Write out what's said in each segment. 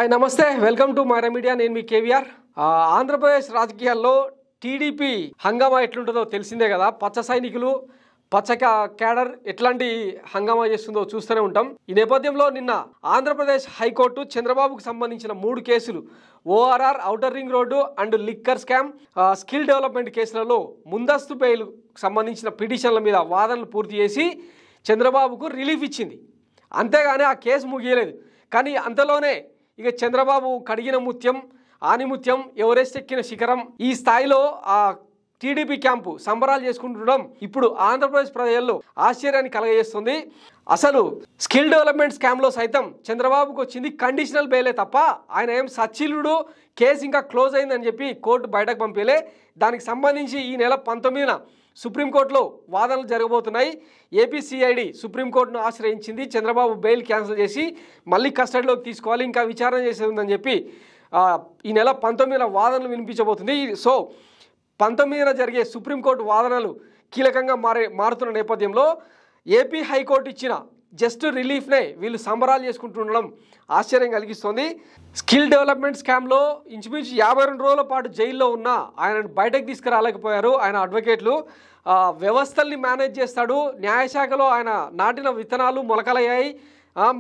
hi నమస్తే welcome to Myra media నేను మీ కేవీఆర్ ఆంధ్రప్రదేశ్ రాజకీయాల్లో టీడీపీ హంగామా ఎట్లుంటుందో తెలిసిందే కదా పచ్చ సైనికులు పచ్చ క్యాడర్ ఎట్లాంటి హంగామా చేస్తుందో చూస్తూనే ఉంటాం ఈ నేపథ్యంలో నిన్న ఆంధ్రప్రదేశ్ హైకోర్టు చంద్రబాబుకు సంబంధించిన 3 కేసులు ORR outer ring road and liquor scam skill development కేసులలో ముందస్తు బెయిల్ సంబంధించిన పిటిషన్ల మీద వాదనలు పూర్తి చేసి చంద్రబాబుకు రిలీఫ్ ఇచ్చింది అంతేగాని ఆ కేసు ముగియలేదు కానీ అంతలోనే ఇక చంద్రబాబు కడిగిన ముత్యం ఆనిముత్యం ఎవరెస్ట్ ఎక్కిన శిఖరం ఈ స్థాయిలో ఆ టీడీపీ క్యాంపు సంబరాలు చేసుకుంటుండడం ఇప్పుడు ఆంధ్రప్రదేశ్ ప్రజల్లో ఆశ్చర్యాన్ని కలగజేస్తుంది అసలు స్కిల్ డెవలప్మెంట్ స్కామ్లో సైతం చంద్రబాబుకు వచ్చింది కండిషనల్ బెయిలే తప్ప ఆయన ఏం సచ్చిలుడు కేసు ఇంకా క్లోజ్ అయిందని చెప్పి కోర్టు బయటకు పంపేలే దానికి సంబంధించి ఈ నెల 19న సుప్రీంకోర్టులో వాదనలు జరగబోతున్నాయి ఏపీసీఐడి సుప్రీంకోర్టును ఆశ్రయించింది చంద్రబాబు బెయిల్ క్యాన్సిల్ చేసి మళ్ళీ కస్టడీలోకి తీసుకోవాలి ఇంకా విచారణ చేసేది ఉందని చెప్పి ఈ నెల 19న వాదనలు వినిపించబోతుంది సో 19న జరిగే సుప్రీంకోర్టు వాదనలు కీలకంగా మారుతున్న నేపథ్యంలో ఏపీ హైకోర్టు ఇచ్చిన జస్ట్ రిలీఫ్నే వీళ్ళు సంబరాలు చేసుకుంటుండడం ఆశ్చర్యం కలిగిస్తుంది స్కిల్ డెవలప్మెంట్ స్కామ్లో ఇంచుమించు 52 రోజుల పాటు జైల్లో ఉన్న ఆయనను బయటకు తీసుకురాలేకపోయారు ఆయన అడ్వకేట్లు వ్యవస్థల్ని మేనేజ్ చేస్తాడు న్యాయశాఖలో ఆయన నాటిన విత్తనాలు మొలకలయ్యాయి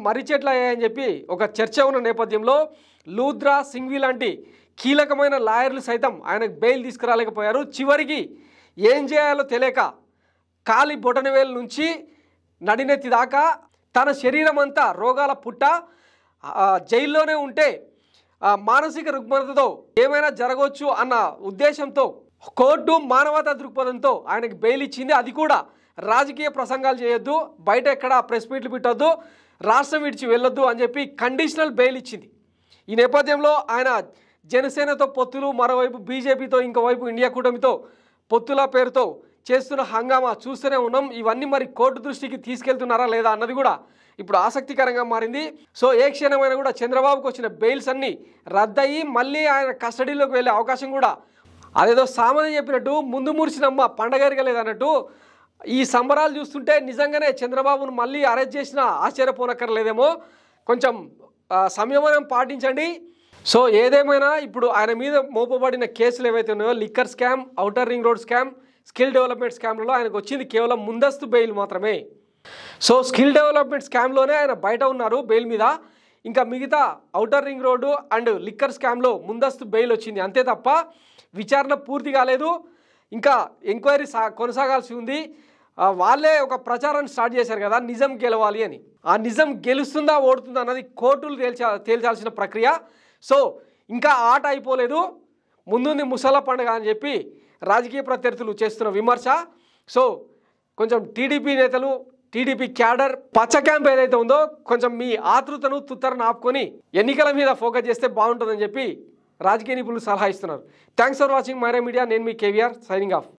మర్రి చెట్లు అయ్యాయని చెప్పి ఒక చర్చ ఉన్న నేపథ్యంలో లూద్రా సింఘ్వి లాంటి కీలకమైన లాయర్లు సైతం ఆయనకు బెయిల్ తీసుకురాలేకపోయారు చివరికి ఏం చేయాలో తెలియక కాలి బొటనవేలు నుంచి నడినెత్తి దాకా తన శరీరం అంతా రోగాల పుట్ట జైల్లోనే ఉంటే మానసిక రుగ్మతతో ఏమైనా జరగవచ్చు అన్న ఉద్దేశంతో కోర్టు మానవతా దృక్పథంతో ఆయనకు బెయిల్ ఇచ్చింది అది కూడా రాజకీయ ప్రసంగాలు చేయొద్దు బయట ఎక్కడ ప్రెస్ మీట్లు పెట్టొద్దు రాష్ట్రం విడిచి వెళ్ళొద్దు అని చెప్పి కండిషనల్ బెయిల్ ఇచ్చింది ఈ నేపథ్యంలో ఆయన జనసేనతో పొత్తులు మరోవైపు బీజేపీతో ఇంకోవైపు ఇండియా కూటమితో పొత్తుల పేరుతో చేస్తున్న హంగామా చూస్తూనే ఉన్నాం ఇవన్నీ మరి కోర్టు దృష్టికి తీసుకెళ్తున్నారా లేదా అన్నది కూడా ఇప్పుడు ఆసక్తికరంగా మారింది సో ఏ క్షణమైనా కూడా చంద్రబాబుకు వచ్చిన బెయిల్స్ అన్నీ రద్దయి మళ్ళీ ఆయన కస్టడీలోకి వెళ్ళే అవకాశం కూడా అదేదో సామాన్యం చెప్పినట్టు ముందు మురిసినమ్మ పండగరగలేదన్నట్టు ఈ సంబరాలు చూస్తుంటే నిజంగానే చంద్రబాబును మళ్ళీ అరెస్ట్ చేసినా ఆశ్చర్యపోనక్కర్లేదేమో కొంచెం సంయమనం పాటించండి సో ఏదేమైనా ఇప్పుడు ఆయన మీద మోపబడిన కేసులు ఏవైతే ఉన్నాయో liquor scam outer ring road scam skill development స్కామ్లలో ఆయనకు వచ్చింది కేవలం ముందస్తు బెయిల్ మాత్రమే సో స్కిల్ డెవలప్మెంట్ స్కామ్లోనే ఆయన బయట ఉన్నారు బెయిల్ మీద ఇంకా మిగతా outer ring road and liquor స్కామ్లో ముందస్తు బెయిల్ వచ్చింది అంతే తప్ప విచారణ పూర్తి కాలేదు ఇంకా ఎంక్వైరీ కొనసాగాల్సి ఉంది వాళ్ళే ఒక ప్రచారాన్ని స్టార్ట్ చేశారు కదా నిజం గెలవాలి అని ఆ నిజం గెలుస్తుందా ఓడుతుందా అన్నది కోర్టులు తేల్చాల్సిన ప్రక్రియ సో ఇంకా ఆట అయిపోలేదు ముందుంది ముసల పండుగ అని చెప్పి రాజకీయ ప్రత్యర్థులు చేస్తున్న విమర్శ సో కొంచెం టీడీపీ నేతలు టీడీపీ క్యాడర్ పచ్చ క్యాంప్ ఏదైతే ఉందో కొంచెం మీ ఆతృతను తుత్తరను ఆపుకొని ఎన్నికల మీద ఫోకస్ చేస్తే బాగుంటుందని చెప్పి రాజకీయ నిపుణులు సలహా ఇస్తున్నారు thanks for watching Myra media నేను మీ కేవీఆర్ సైనింగ్ ఆఫ్